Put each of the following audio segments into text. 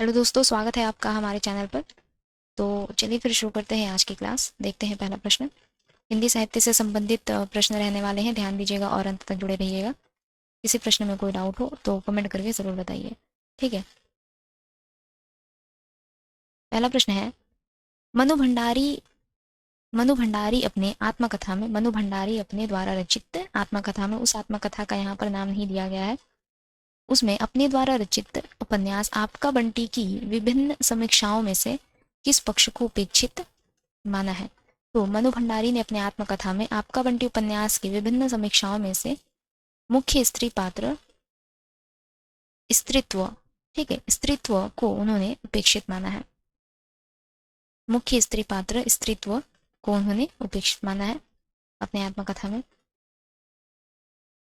Hello दोस्तों, स्वागत है आपका हमारे चैनल पर। तो चलिए फिर शुरू करते हैं आज की क्लास। देखते हैं पहला प्रश्न। हिंदी साहित्य से संबंधित प्रश्न रहने वाले हैं, ध्यान दीजिएगा और अंत तक जुड़े रहिएगा। किसी प्रश्न में कोई डाउट हो तो कमेंट करके ज़रूर बताइए, ठीक है। पहला प्रश्न है, मनु भंडारी मनु भंडारी अपने आत्मकथा में मनु भंडारी अपने द्वारा रचित आत्मकथा में, उस आत्मकथा का यहाँ पर नाम नहीं दिया गया है, उसमें अपने द्वारा रचित उपन्यास आपका बंटी की विभिन्न समीक्षाओं में से किस पक्ष को उपेक्षित माना है। तो मनु भंडारी ने अपने आत्मकथा में आपका बंटी उपन्यास की विभिन्न समीक्षाओं में से मुख्य स्त्री पात्र स्त्रीत्व, ठीक है, स्त्रीत्व को उन्होंने उपेक्षित माना है। मुख्य स्त्री पात्र स्त्रीत्व को उन्होंने उपेक्षित माना है अपने आत्मकथा में।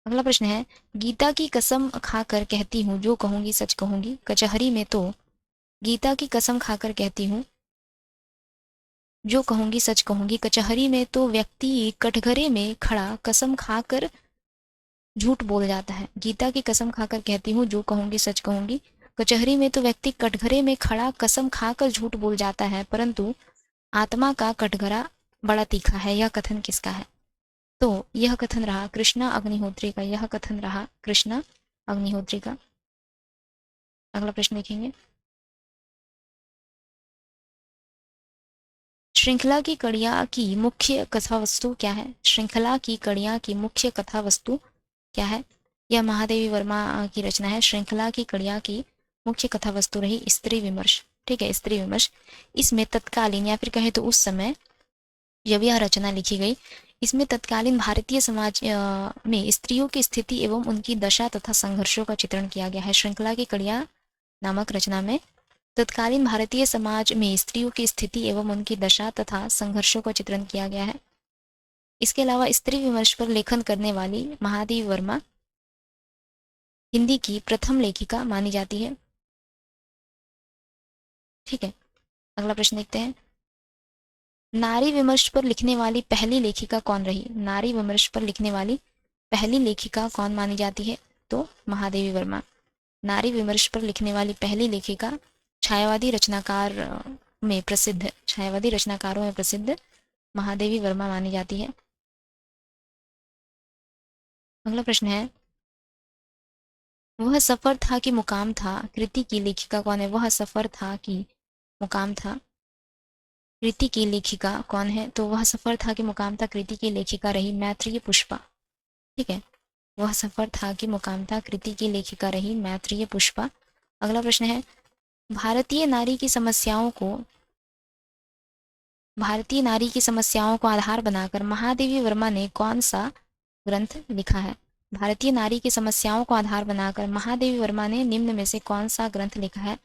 अगला प्रश्न है, गीता की कसम खाकर कहती हूँ जो कहूंगी सच कहूंगी, कचहरी में तो गीता की कसम खाकर कहती हूँ जो कहूंगी सच कहूंगी, कचहरी में तो व्यक्ति कटघरे में खड़ा कसम खाकर झूठ बोल जाता है। गीता की कसम खाकर कहती हूँ जो कहूंगी सच कहूंगी, कचहरी में तो व्यक्ति कटघरे में खड़ा कसम खाकर झूठ बोल जाता है, परंतु आत्मा का कटघरा बड़ा तीखा है। यह कथन किसका है? तो यह कथन रहा कृष्णा अग्निहोत्री का। यह कथन रहा कृष्णा अग्निहोत्री का। अगला प्रश्न देखेंगे, श्रृंखला की कड़ियाँ की मुख्य कथा वस्तु क्या है? श्रृंखला की कड़ियाँ की मुख्य कथा वस्तु क्या है? यह महादेवी वर्मा की रचना है। श्रृंखला की कड़ियाँ की मुख्य कथा वस्तु रही स्त्री विमर्श, ठीक है, स्त्री विमर्श। इसमें तत्कालीन या फिर कहें तो उस समय जब यह रचना लिखी गई, इसमें तत्कालीन भारतीय समाज में स्त्रियों की स्थिति एवं उनकी दशा तथा संघर्षों का चित्रण किया गया है। श्रृंखला की कड़ियाँ नामक रचना में तत्कालीन भारतीय समाज में स्त्रियों की स्थिति एवं उनकी दशा तथा संघर्षों का चित्रण किया गया है। इसके अलावा स्त्री विमर्श पर लेखन करने वाली महादेवी वर्मा हिंदी की प्रथम लेखिका मानी जाती है, ठीक है। अगला प्रश्न देखते हैं, नारी विमर्श पर लिखने वाली पहली लेखिका कौन रही? नारी विमर्श पर लिखने वाली पहली लेखिका कौन मानी जाती है? तो महादेवी वर्मा। नारी विमर्श पर लिखने वाली पहली लेखिका छायावादी रचनाकार में प्रसिद्ध छायावादी रचनाकारों में प्रसिद्ध महादेवी वर्मा मानी जाती है। अगला प्रश्न है, वह सफर था कि मुकाम था कृति की लेखिका कौन है? वह सफर था कि मुकाम था कृति की लेखिका कौन है? तो वह सफर था कि मुकाम था कृति की लेखिका रही मैत्रेयी पुष्पा, ठीक है। वह सफर था कि मुकाम था कृति की लेखिका रही मैत्रेयी पुष्पा। अगला प्रश्न है, भारतीय नारी की समस्याओं को आधार बनाकर महादेवी वर्मा ने कौन सा ग्रंथ लिखा है? भारतीय नारी की समस्याओं को आधार बनाकर महादेवी वर्मा ने निम्न में से कौन सा ग्रंथ लिखा है?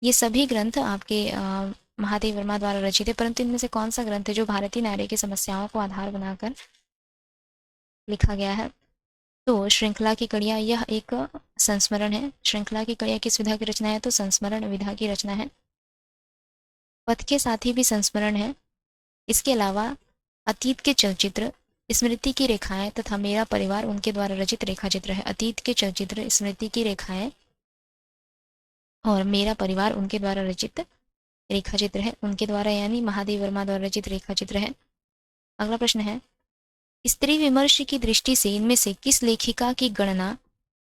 ये सभी ग्रंथ आपके महादेवी वर्मा द्वारा रचित है, परंतु इनमें से कौन सा ग्रंथ है जो भारतीय नारी की समस्याओं को आधार बनाकर लिखा गया है? तो श्रृंखला की कड़ियाँ, यह एक संस्मरण है। श्रृंखला की कड़ियाँ किस विधा की रचना है? तो संस्मरण विधा की रचना है। पथ के साथी भी संस्मरण है। इसके अलावा अतीत के चलचित्र, स्मृति की रेखाएं तथा मेरा परिवार उनके द्वारा रचित रेखाचित्र है। अतीत के चलचित्र, स्मृति की रेखाएं और मेरा परिवार उनके द्वारा रचित रेखाचित्र है, उनके द्वारा यानी महादेवी वर्मा द्वारा रचित रेखाचित्र है। अगला प्रश्न है, स्त्री विमर्श की दृष्टि से इनमें से किस लेखिका की गणना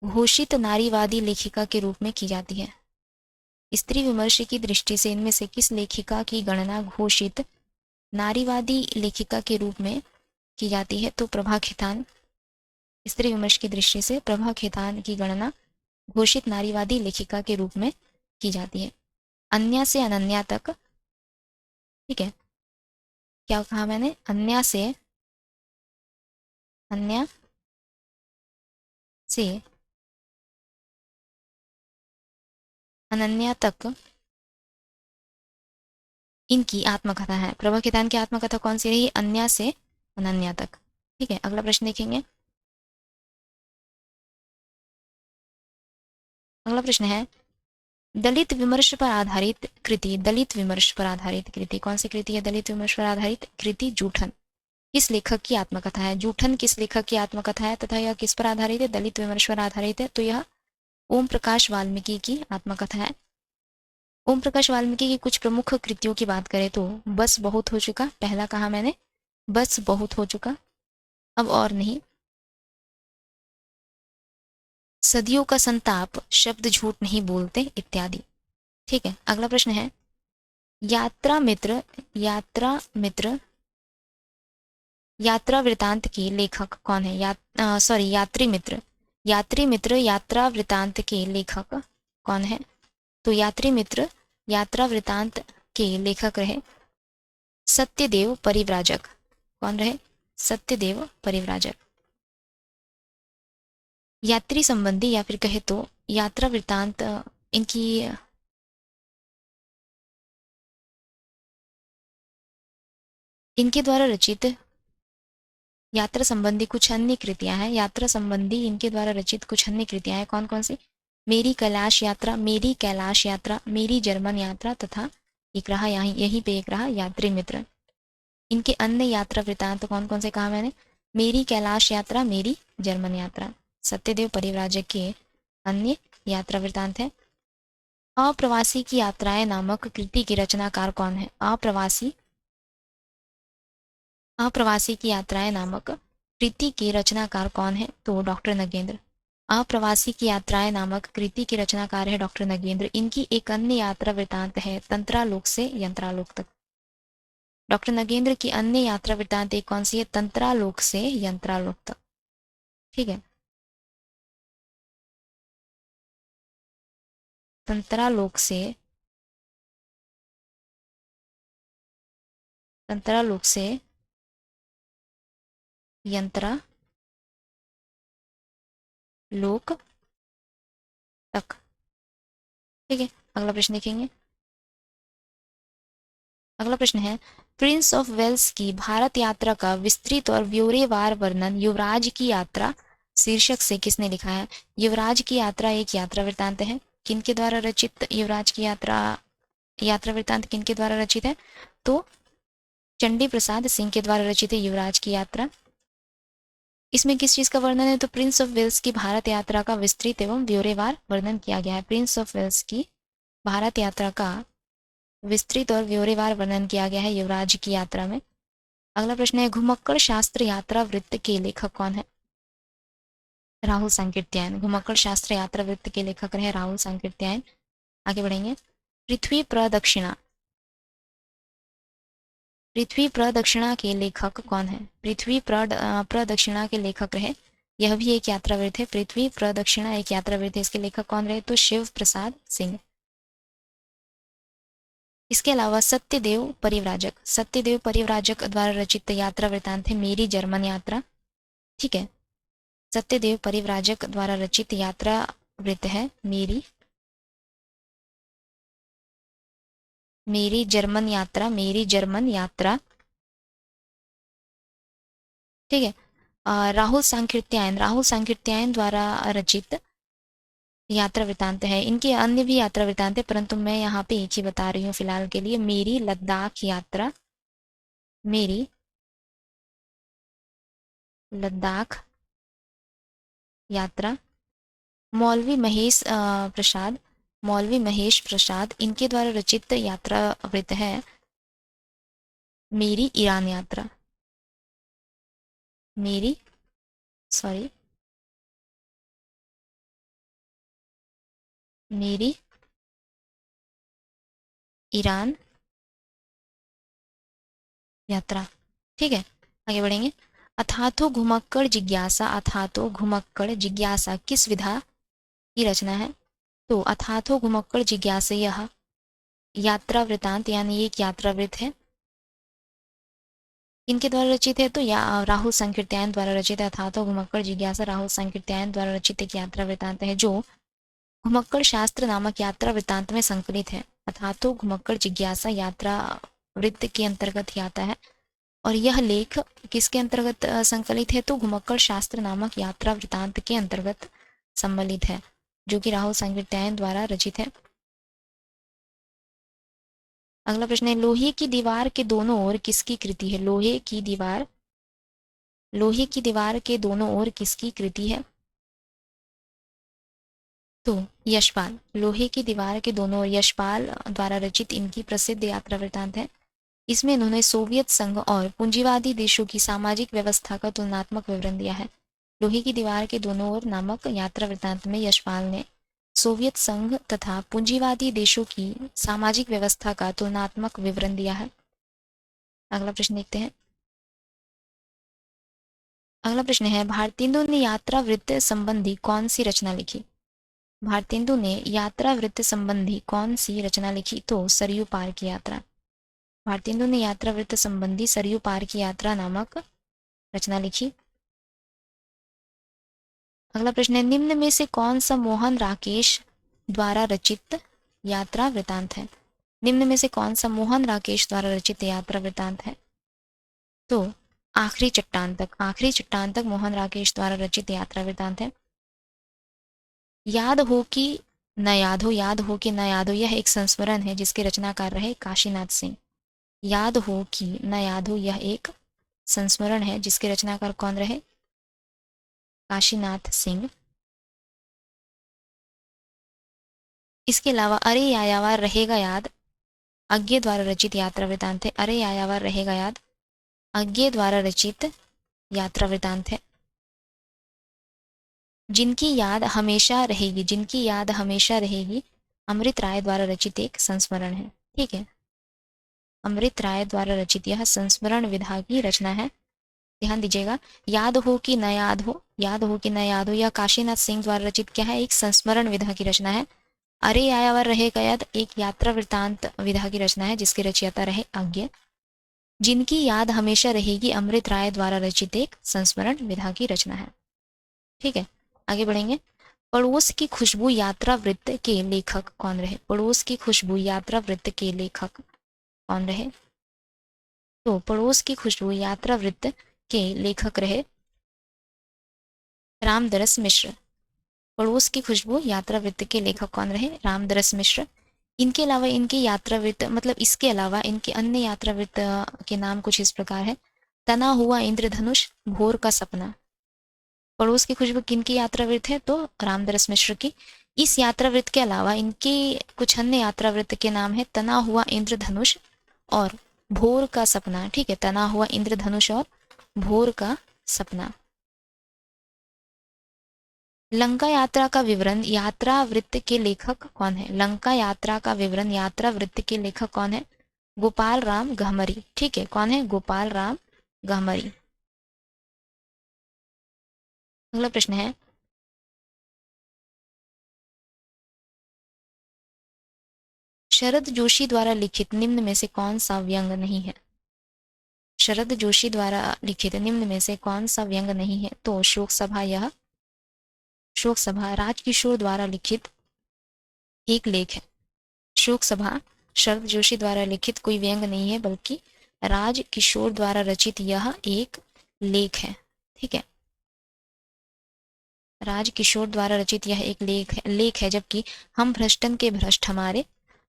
घोषित नारीवादी लेखिका के रूप में की जाती है? स्त्री विमर्श की दृष्टि से इनमें से किस लेखिका की गणना घोषित नारीवादी लेखिका के रूप में की जाती है? तो प्रभा खेतान। स्त्री विमर्श की दृष्टि से प्रभा खेतान की गणना घोषित नारीवादी लेखिका के रूप में की जाती है। अन्या से अनन्या तक, ठीक है, क्या कहा मैंने? अन्या से अनन्या तक इनकी आत्मकथा है। प्रभा खेतान की आत्मकथा कौन सी रही? अन्या से अनन्या तक, ठीक है। अगला प्रश्न देखेंगे, अगला प्रश्न है, दलित विमर्श पर आधारित कृति, दलित विमर्श पर आधारित कृति कौन सी कृति है? दलित विमर्श पर आधारित कृति जूठन किस लेखक की आत्मकथा है? जूठन किस लेखक की आत्मकथा है तथा यह किस पर आधारित है? दलित विमर्श पर आधारित है। तो यह ओम प्रकाश वाल्मीकि की आत्मकथा है। ओम प्रकाश वाल्मीकि की कुछ प्रमुख कृतियों की बात करें तो बस बहुत हो चुका, पहला कहा मैंने, बस बहुत हो चुका, अब और नहीं, सदियों का संताप, शब्द झूठ नहीं बोलते इत्यादि। ठीक है, अगला प्रश्न है, यात्रा मित्र, यात्रा मित्र, यात्रा वृतांत के लेखक कौन है? सॉरी, यात्री मित्र, यात्री मित्र यात्रा वृतांत के लेखक कौन है? तो यात्री मित्र यात्रा वृतांत के लेखक रहे सत्यदेव परिव्राजक। कौन रहे? सत्यदेव परिव्राजक। यात्री संबंधी या फिर कहे तो यात्रा वृतांत इनकी इनके द्वारा रचित यात्रा संबंधी कुछ अन्य कृतियां हैं, यात्रा संबंधी इनके द्वारा रचित कुछ अन्य कृतियां हैं। कौन कौन सी? मेरी कैलाश यात्रा, मेरी कैलाश यात्रा, मेरी जर्मन यात्रा तथा एक रहा यहीं यहीं पे एक रहा यात्री मित्र। इनके अन्य यात्रा वृतांत कौन कौन से कहा मैंने? मेरी कैलाश यात्रा, मेरी जर्मन यात्रा। सत्यदेव परिव्राजक के अन्य यात्रा वृतांत है। अप्रवासी की यात्राएं नामक कृति के रचनाकार कौन है? अप्रवासी, अप्रवासी की यात्राएं नामक कृति के रचनाकार कौन है? तो डॉक्टर नगेंद्र। अप्रवासी की यात्राएं नामक कृति के रचनाकार है डॉक्टर नगेंद्र। इनकी एक अन्य यात्रा वृतांत है तंत्रालोक से यंत्रालोक तक। डॉक्टर नगेंद्र की अन्य यात्रा वृतांत एक कौन सी है? तंत्रालोक से यंत्रालोक तक। ठीक है, तंत्रालोक से, तंत्रालोक से यंत्रा लोक तक। ठीक है, अगला प्रश्न देखेंगे। अगला प्रश्न है, प्रिंस ऑफ वेल्स की भारत यात्रा का विस्तृत और ब्यौरेवार वर्णन युवराज की यात्रा शीर्षक से किसने लिखा है? युवराज की यात्रा एक यात्रा वृतांत है। किनके द्वारा रचित युवराज की यात्रा, यात्रा वृतांत किनके द्वारा रचित है? तो चंडी प्रसाद सिंह के द्वारा रचित है युवराज की यात्रा। इसमें किस चीज का वर्णन है? तो प्रिंस ऑफ वेल्स की भारत यात्रा का विस्तृत एवं ब्यौरेवार वर्णन किया गया है। प्रिंस ऑफ वेल्स की भारत यात्रा का विस्तृत और ब्यौरेवार वर्णन किया गया है युवराज की यात्रा में। अगला प्रश्न है, घुमक्कड़ शास्त्र यात्रा वृत्त के लेखक कौन है? राहुल सांकृत्यायन। घुमक्कड़ शास्त्र यात्रा वृत्त के लेखक रहे राहुल सांकृत्यायन। आगे बढ़ेंगे। पृथ्वी प्रदक्षिणा, पृथ्वी प्रदक्षिणा के लेखक कौन है? पृथ्वी प्रदक्षिणा के लेखक रहे, यह भी एक यात्रा वृत्त है। पृथ्वी प्रदक्षिणा एक यात्रा वृत्त है, इसके लेखक कौन रहे? तो शिव प्रसाद सिंह। इसके अलावा सत्यदेव परिव्राजक, सत्यदेव परिव्राजक द्वारा रचित यात्रा वृतांत है मेरी जर्मन यात्रा। ठीक है, सत्यदेव परिव्राजक द्वारा रचित यात्रा वृत्त है मेरी, मेरी जर्मन यात्रा, मेरी जर्मन यात्रा। ठीक है, राहुल सांकृत्यायन, राहुल सांकृत्यायन द्वारा रचित यात्रा वृतांत है। इनके अन्य भी यात्रा वृतांत है, परंतु मैं यहाँ पे एक ही बता रही हूँ फिलहाल के लिए। मेरी लद्दाख यात्रा, मेरी लद्दाख यात्रा। मौलवी महेश प्रसाद, मौलवी महेश प्रसाद इनके द्वारा रचित यात्रा वृत्त है मेरी ईरान यात्रा, मेरी, सॉरी, मेरी ईरान यात्रा। ठीक है, आगे बढ़ेंगे। अथातो घुमक्कड़ जिज्ञासा, अथातो घुमक्कड़ जिज्ञासा किस विधा की रचना है? तो अथातो घुमक्कड़ जिज्ञासा यह यात्रा वृतांत यानी एक यात्रा वृत्त है। इनके द्वारा रचित है तो या राहुल संकीर्त्यायन द्वारा रचित है। अथातो घुमक्कड़ जिज्ञासा राहुल संकीर्त्यायन द्वारा रचित एक यात्रा वृतांत है जो घुमक्कड़ शास्त्र नामक यात्रा वृतांत में संकलित है। अथातो घुमक्कड़ जिज्ञासा यात्रा वृत्त के अंतर्गत ही आता है। और यह लेख किसके अंतर्गत संकलित है? तो घुमक्कड़ शास्त्र नामक यात्रा वृतांत के अंतर्गत सम्मिलित है, जो कि राहुल संकीर्त्यायन द्वारा रचित है। अगला प्रश्न है, लोहे की दीवार के दोनों ओर किसकी कृति है? लोहे की दीवार, लोहे की दीवार के दोनों ओर किसकी कृति है? तो यशपाल, लोहे की दीवार के दोनों ओर, यशपाल द्वारा रचित इनकी प्रसिद्ध यात्रा वृत्तांत है। इसमें इन्होंने सोवियत संघ और पूंजीवादी देशों की सामाजिक व्यवस्था का तुलनात्मक विवरण दिया है। लोहे की दीवार के दोनों ओर नामक यात्रा वृत्तांत में यशपाल ने सोवियत संघ तथा पूंजीवादी देशों की सामाजिक व्यवस्था का तुलनात्मक विवरण दिया है। अगला प्रश्न देखते हैं। अगला प्रश्न है, भारतेंदु ने यात्रा वृत्त संबंधी कौन सी रचना लिखी? भारतेंदु ने यात्रा वृत्त संबंधी कौन सी रचना लिखी? तो सरयू पार की यात्रा। भारतेंदु ने यात्रा वृत्त संबंधी सरयू पार की यात्रा नामक रचना लिखी। अगला प्रश्न है, निम्न में से कौन सा मोहन राकेश द्वारा रचित यात्रा वृत्तांत है? निम्न में से कौन सा मोहन राकेश द्वारा रचित यात्रा वृत्तांत है? तो आखिरी चट्टान तक, आखिरी चट्टान तक मोहन राकेश द्वारा रचित यात्रा वृत्तांत है। याद हो कि न याद हो, याद हो कि न याद हो, यह एक संस्मरण है जिसके रचनाकार रहे काशीनाथ सिंह। याद हो कि न याद हो, यह एक संस्मरण है जिसके रचनाकार कौन रहे? काशीनाथ सिंह। इसके अलावा अरे यायावर रहेगा याद अज्ञे द्वारा रचित यात्रा वृत्तांत है। अरे यायावर रहेगा याद अज्ञे द्वारा रचित यात्रा वृत्तांत है। जिनकी याद हमेशा रहेगी, जिनकी याद हमेशा रहेगी, अमृत राय द्वारा रचित एक संस्मरण है। ठीक है, अमृत राय द्वारा रचित यह संस्मरण विधा की रचना है। ध्यान दीजिएगा, याद हो कि न याद हो, याद हो कि न याद हो, यह काशीनाथ सिंह द्वारा रचित क्या है? एक संस्मरण विधा की रचना है। अरे आयावर रहेगा याद एक यात्रा वृत्तांत विधा की रचना है जिसके रचयिता रहे अज्ञे। जिनकी याद हमेशा रहेगी, अमृत राय द्वारा रचित एक संस्मरण विधा की रचना है। ठीक है, आगे बढ़ेंगे। पड़ोस की खुशबू यात्रा वृत्त के लेखक कौन रहे? पड़ोस की खुशबू यात्रा वृत्त के लेखक कौन रहे? तो पड़ोस की खुशबू यात्रा वृत्त के लेखक रहे रामदरस मिश्र। पड़ोस की खुशबू यात्रा वृत्त के लेखक कौन रहे? रामदरस मिश्र। इनके अलावा इनके यात्रा वृत्त, मतलब इसके अलावा इनके अन्य यात्रा वृत्त के नाम कुछ इस प्रकार है। तना हुआ इंद्रधनुष, भोर का सपना। पड़ोस की खुशबू किनकी यात्रा वृत्त है? तो रामदरस मिश्र की। इस यात्रा वृत्त के अलावा इनके कुछ अन्य यात्रा वृत्त के नाम है तना हुआ इंद्रधनुष और भोर का सपना। ठीक है, तना हुआ इंद्रधनुष और भोर का सपना। लंका यात्रा का विवरण यात्रा वृत्त के लेखक कौन है? लंका यात्रा का विवरण यात्रा वृत्त के लेखक कौन है? गोपाल राम गहमरी। ठीक है, कौन है? गोपाल राम गहमरी। अगला प्रश्न है, शरद जोशी द्वारा लिखित निम्न में से कौन सा व्यंग नहीं है? शरद जोशी द्वारा लिखित निम्न में से कौन सा व्यंग नहीं है? तो शोक सभा। यह शोक सभा राजकिशोर द्वारा लिखित एक लेख है। शोक सभा शरद जोशी द्वारा लिखित कोई व्यंग नहीं है, बल्कि राजकिशोर द्वारा रचित यह एक लेख है। ठीक है, राजकिशोर द्वारा रचित यह एक लेख है। जबकि हम भ्रष्टन के भ्रष्ट हमारे,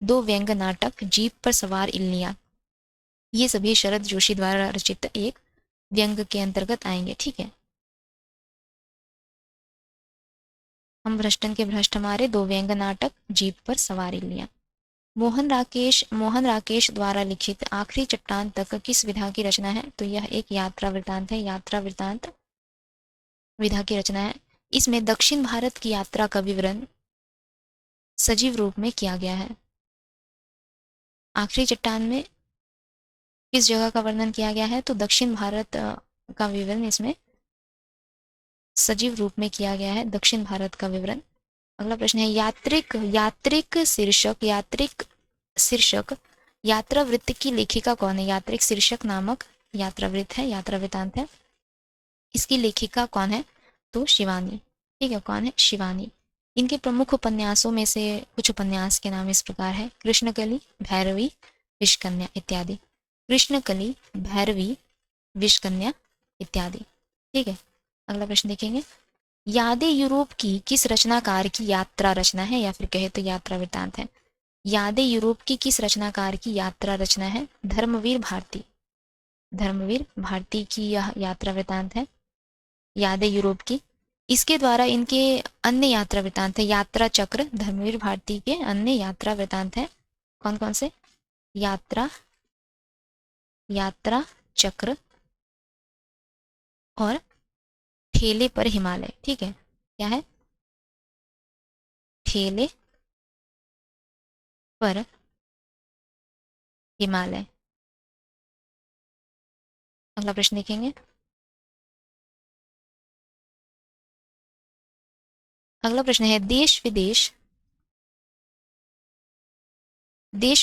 दो व्यंग नाटक, जीप पर सवार इल्लियां, ये सभी शरद जोशी द्वारा रचित एक व्यंग के अंतर्गत आएंगे। ठीक है, हम भ्रष्टन के भ्रष्ट हमारे, दो व्यंग नाटक, जीप पर सवार इल्लियां। मोहन राकेश द्वारा लिखित आखिरी चट्टान तक किस विधा की रचना है? तो यह एक यात्रा वृत्तांत है। यात्रा वृत्तांत विधा की रचना है। इसमें दक्षिण भारत की यात्रा का विवरण सजीव रूप में किया गया है। आखिरी चट्टान में किस जगह का वर्णन किया गया है? तो दक्षिण भारत का विवरण इसमें सजीव रूप में किया गया है, दक्षिण भारत का विवरण। अगला प्रश्न है, यात्रिक शीर्षक यात्रा वृत्त की लेखिका कौन है? यात्रिक शीर्षक नामक यात्रा वृत्त है, यात्रा वृत्तांत है। इसकी लेखिका कौन है? तो शिवानी। ठीक है, कौन है? शिवानी। इनके प्रमुख उपन्यासों में से कुछ उपन्यास के नाम इस प्रकार है। कृष्णकली, भैरवी, विषकन्या इत्यादि। कृष्णकली, भैरवी, विषकन्या इत्यादि। ठीक है, अगला प्रश्न देखेंगे। यादें यूरोप की किस रचनाकार की यात्रा रचना है, या फिर कहे तो यात्रा वृत्तांत है? यादें यूरोप की किस रचनाकार की यात्रा रचना है? धर्मवीर भारती। धर्मवीर भारती की यह यात्रा वृत्तांत है, यादें यूरोप की। इसके द्वारा इनके अन्य यात्रा वृतांत है। यात्रा चक्र धर्मवीर भारती के अन्य यात्रा वृतांत है कौन कौन से? यात्रा चक्र और ठेले पर हिमालय। ठीक है, क्या है? ठेले पर हिमालय। अगला प्रश्न देखेंगे। अगला प्रश्न है देश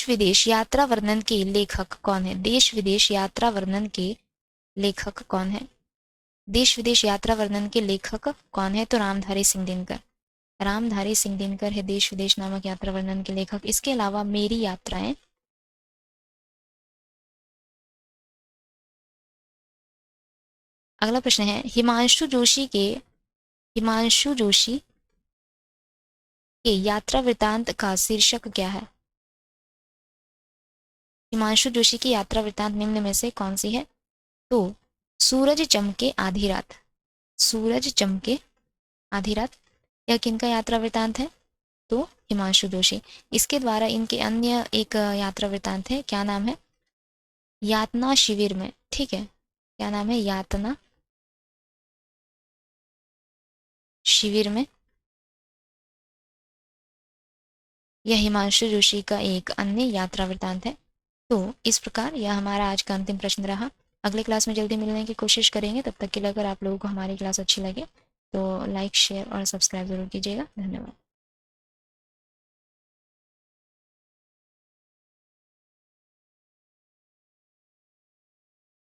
विदेश यात्रा वर्णन के लेखक कौन है? देश विदेश यात्रा वर्णन के लेखक कौन है? देश विदेश यात्रा वर्णन के लेखक कौन है? तो रामधारी सिंह दिनकर। रामधारी सिंह दिनकर है देश विदेश नामक यात्रा वर्णन के लेखक। इसके अलावा मेरी यात्राएं, अगला प्रश्न है हिमांशु जोशी के यात्रा वृतांत का शीर्षक क्या है? हिमांशु जोशी की यात्रा वृतांत निम्न में से कौन सी है? तो सूरज चमके आधी रात। सूरज चमके आधी रात यह किनका यात्रा वृतांत है? तो हिमांशु जोशी। इसके द्वारा इनके अन्य एक यात्रा वृतांत है, क्या नाम है? यातना शिविर में। ठीक है, क्या नाम है? यातना शिविर में। यह हिमांशु जोशी का एक अन्य यात्रा वृतांत है। तो इस प्रकार यह हमारा आज का अंतिम प्रश्न रहा। अगले क्लास में जल्दी मिलने की कोशिश करेंगे। तब तक के लिए अगर आप लोगों को हमारी क्लास अच्छी लगे तो लाइक शेयर और सब्सक्राइब जरूर कीजिएगा। धन्यवाद।